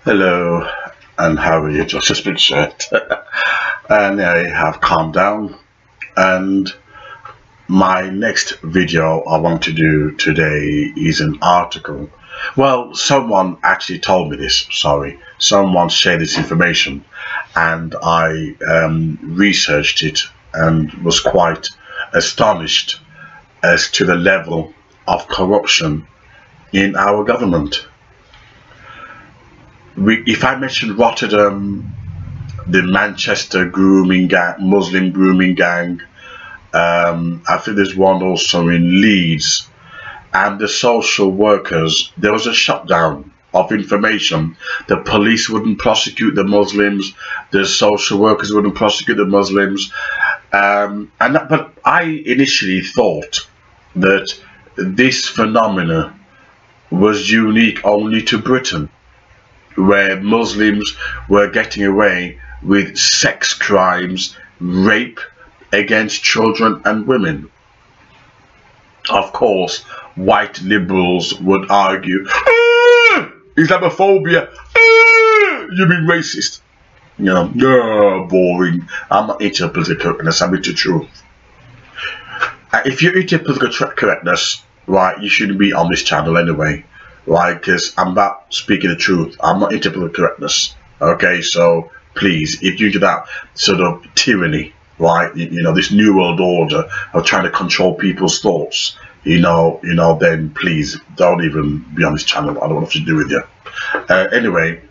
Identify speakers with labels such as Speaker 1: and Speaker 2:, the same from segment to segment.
Speaker 1: Hello, and how are you? Just been shit. And I have calmed down. And my next video I want to do today is an article. Well, someone actually told me this. Sorry, someone shared this information, and I researched it and was quite astonished as to the level of corruption in our government. If I mention Rotterdam, the Manchester grooming gang, Muslim grooming gang, I think there's one also in Leeds, and the social workers, there was a shutdown of information. The police wouldn't prosecute the Muslims, the social workers wouldn't prosecute the Muslims, but I initially thought that this phenomena was unique only to Britain, where Muslims were getting away with sex crimes, rape against children and women. Of course, white liberals would argue, Islamophobia, you mean racist. You know, boring. I'm not into political correctness, I'm into truth. If you're into political correctness, right, you shouldn't be on this channel anyway. Right, because I'm not speaking the truth. I'm not into political correctness. Okay, so please, if you're into that sort of tyranny, right, you know, this new world order of trying to control people's thoughts, then please don't even be on this channel. I don't want to do with you. Anyway,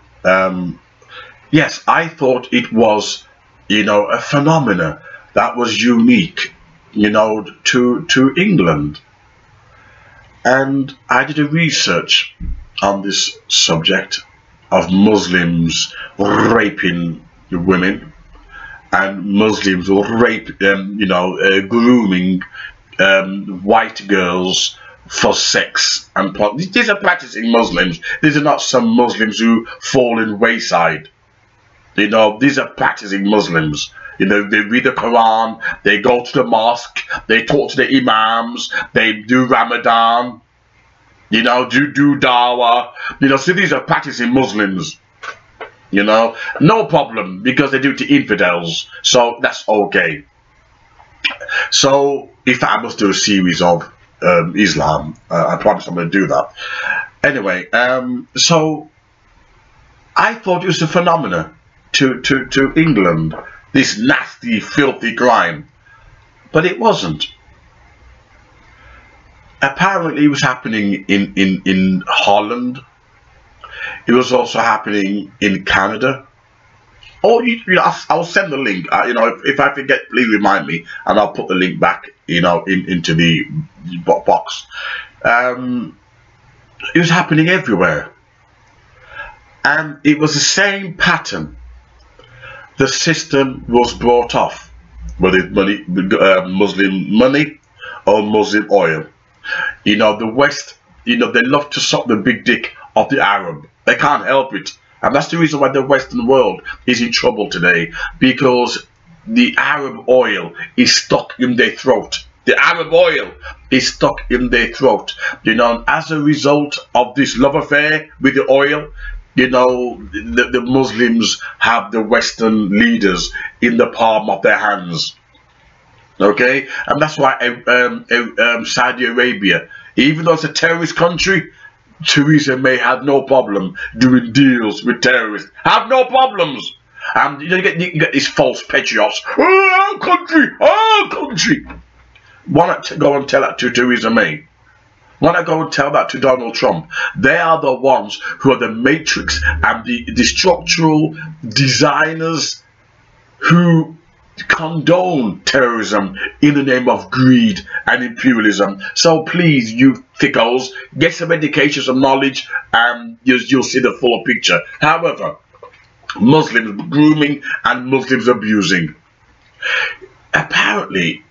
Speaker 1: yes, I thought it was, a phenomena that was unique, to England. And I did a research on this subject of Muslims raping women, and Muslims rape, grooming white girls for sex. And these are practicing Muslims. These are not some Muslims who fall in wayside. These are practicing Muslims. They read the Quran, they go to the mosque, they talk to the imams, they do Ramadan, do dawah. So these are practicing Muslims, no problem, because they do it to infidels, so that's okay. So if I must do a series of Islam, I promise I'm going to do that. Anyway, so I thought it was a phenomenon to England, this nasty, filthy crime, but it wasn't. Apparently, it was happening in Holland. It was also happening in Canada. Oh, I'll send the link. If I forget, please remind me, and I'll put the link back, into the box. It was happening everywhere, and it was the same pattern. The system was brought off, whether it's money, Muslim money or Muslim oil. The West, they love to suck the big dick of the Arab. They can't help it. And that's the reason why the Western world is in trouble today, because the Arab oil is stuck in their throat. The Arab oil is stuck in their throat. And as a result of this love affair with the oil, the Muslims have the Western leaders in the palm of their hands. Okay, and that's why Saudi Arabia, even though it's a terrorist country, Theresa May had no problem doing deals with terrorists. Have no problems. And you get these false patriots. Oh, country. Why not go and tell that to Theresa May? Why not go and tell that to Donald Trump? They are the ones who are the matrix and the structural designers who condone terrorism in the name of greed and imperialism. So please, you thickos, get some education, some knowledge, and you'll see the fuller picture. However, Muslims grooming and Muslims abusing. Apparently,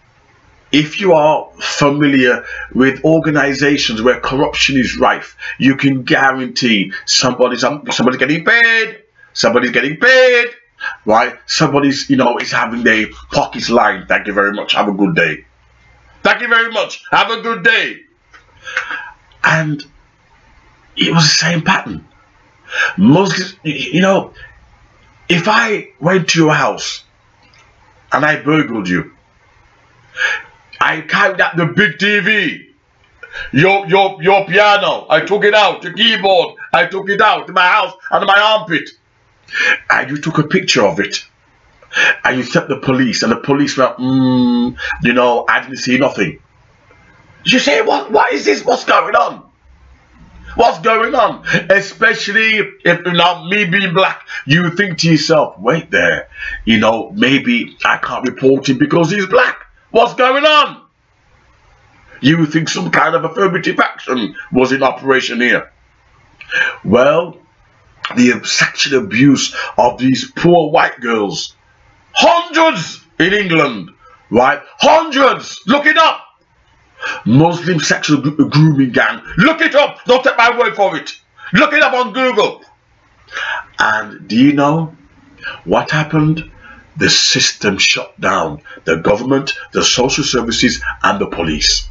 Speaker 1: if you are familiar with organizations where corruption is rife, you can guarantee somebody's getting paid. Somebody's getting paid. Right? Somebody's, is having their pockets lined. Thank you very much. Have a good day. Thank you very much. Have a good day. And it was the same pattern. Muslims, you know, if I went to your house and I burgled you, I carried out the big TV, your piano, I took it out, the keyboard, I took it out in my house under my armpit, and you took a picture of it, and you sent the police, and the police went, you know, I didn't see nothing. You say, what is this? What's going on? What's going on? Especially if, you know, me being black, you think to yourself, wait there, you know, maybe I can't report him because he's black. What's going on? You think some kind of affirmative action was in operation here. Well, the sexual abuse of these poor white girls, hundreds in England, right? Hundreds. Look it up. Muslim sexual grooming gang. Look it up. Don't take my word for it. Look it up on Google. And do you know what happened? The system shut down. The government, the social services, and the police.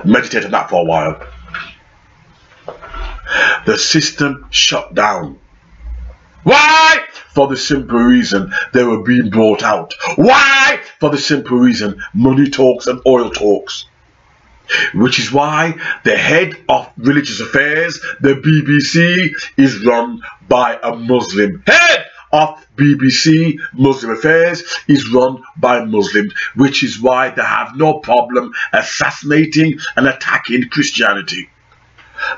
Speaker 1: Meditate on that for a while. The system shut down. Why? For the simple reason they were being brought out. Why? For the simple reason money talks and oil talks. Which is why the head of religious affairs, the BBC, is run by a Muslim. Head of BBC Muslim affairs is run by Muslims, which is why they have no problem assassinating and attacking Christianity.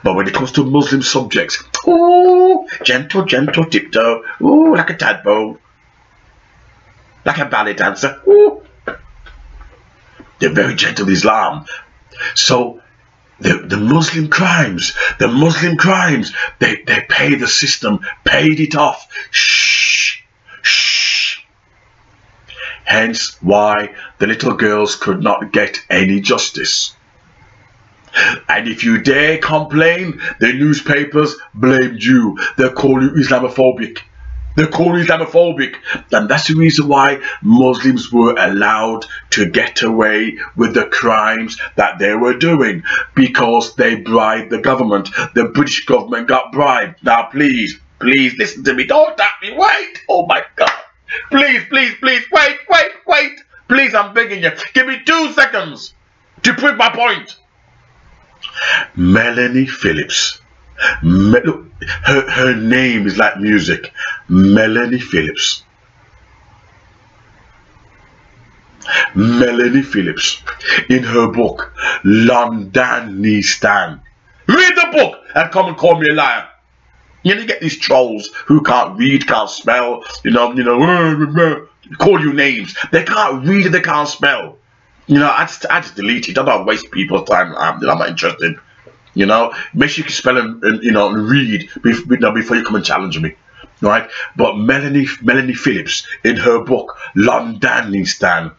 Speaker 1: But when it comes to Muslim subjects, ooh, gentle, gentle tiptoe, ooh, like a tadpole, like a ballet dancer, ooh. They're very gentle Islam. So the Muslim crimes, they pay the system, paid it off. Shh, shh. Hence why the little girls could not get any justice. And if you dare complain, the newspapers blamed you. They call you Islamophobic. They call you Islamophobic. And that's the reason why Muslims were allowed to get away with the crimes that they were doing. Because they bribed the government. The British government got bribed. Now please, please listen to me. Don't tap me. Wait. Oh my God. Please, please, please. Wait, wait, wait. Please, I'm begging you. Give me 2 seconds to prove my point. Melanie Phillips. Look, her name is like music. Melanie Phillips. Melanie Phillips, in her book Londonistan. Read the book and come and call me a liar. You know, you get these trolls who can't read, can't spell, you know, call you names. They can't read and they can't spell. You know, I just delete it. I don't waste people's time. I'm not interested. You know, make sure you can spell and you know, and read before you come and challenge me, right? But Melanie Phillips, in her book Londonistan,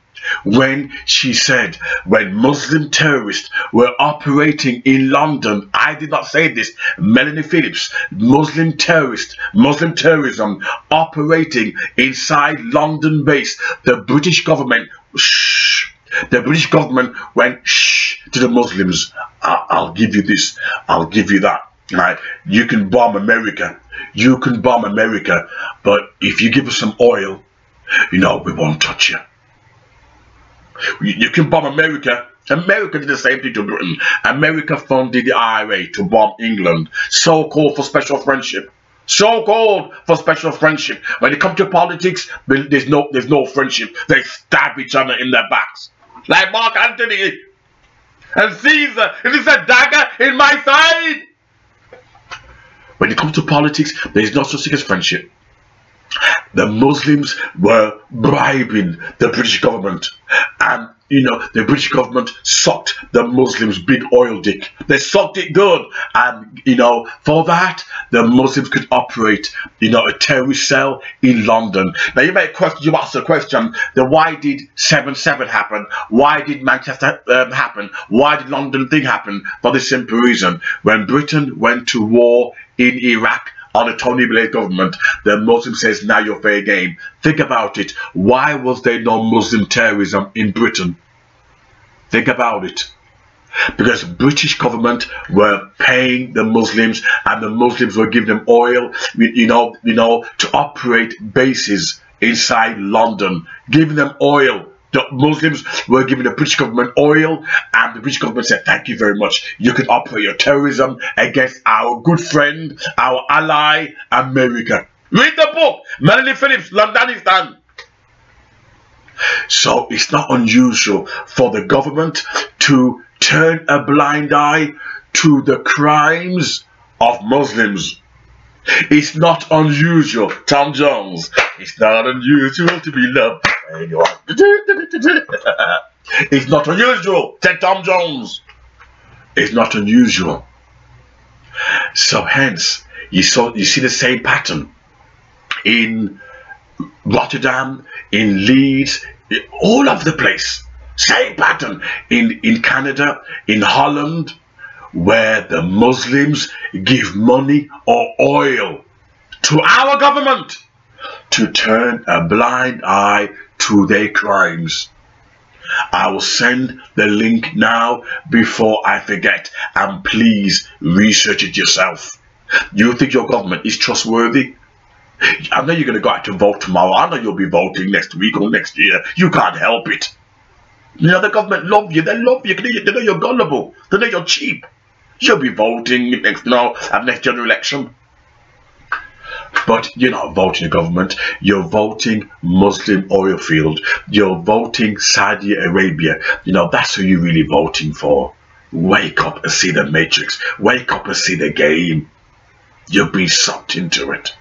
Speaker 1: when she said when Muslim terrorists were operating in London, I did not say this. Melanie Phillips, Muslim terrorism operating inside London base, the British government. Shh. The British government went shh to the Muslims. I'll give you this, I'll give you that. Right? You can bomb America, you can bomb America, but if you give us some oil, you know, we won't touch you. You can bomb America. America did the same thing to Britain. America funded the IRA to bomb England, so-called for special friendship. So-called for special friendship. When it comes to politics, there's no friendship. They stab each other in their backs. Like Mark Antony and Caesar. It is a dagger in my side. When it comes to politics, there is no such thing as friendship. The Muslims were bribing the British government, and you know, the British government sucked the Muslims' big oil dick. They sucked it good, and you know, for that the Muslims could operate, you know, a terrorist cell in London. Now you may question, you ask the question, then why did 7/7 happen? Why did Manchester happen? Why did London thing happen? For the simple reason, when Britain went to war in Iraq on a Tony Blair government, the Muslim says, now you're fair game. Think about it. Why was there no Muslim terrorism in Britain? Think about it. because the British government were paying the Muslims, and the Muslims were giving them oil, to operate bases inside London, giving them oil. The Muslims were giving the British government oil, and the British government said, thank you very much. You can operate your terrorism against our good friend, our ally, America. Read the book, Melanie Phillips, Londonistan. So it's not unusual for the government to turn a blind eye to the crimes of Muslims. It's not unusual, Tom Jones. It's not unusual to be loved by anyone. It's not unusual, said Tom Jones. It's not unusual. So hence, you see the same pattern in Rotterdam, in Leeds, all over the place. Same pattern in Canada, in Holland, where the Muslims give money or oil to our government to turn a blind eye to their crimes. I will send the link now before I forget, and please research it yourself. You think your government is trustworthy? I know you're going to go out to vote tomorrow. I know you'll be voting next week or next year. You can't help it. You know, the government love you. They love you. They know you're gullible. They know you're cheap. You'll be voting at next general election. But you're not voting the government. You're voting Muslim oil field. You're voting Saudi Arabia. That's who you're really voting for. Wake up and see the matrix. Wake up and see the game. You're being sucked into it.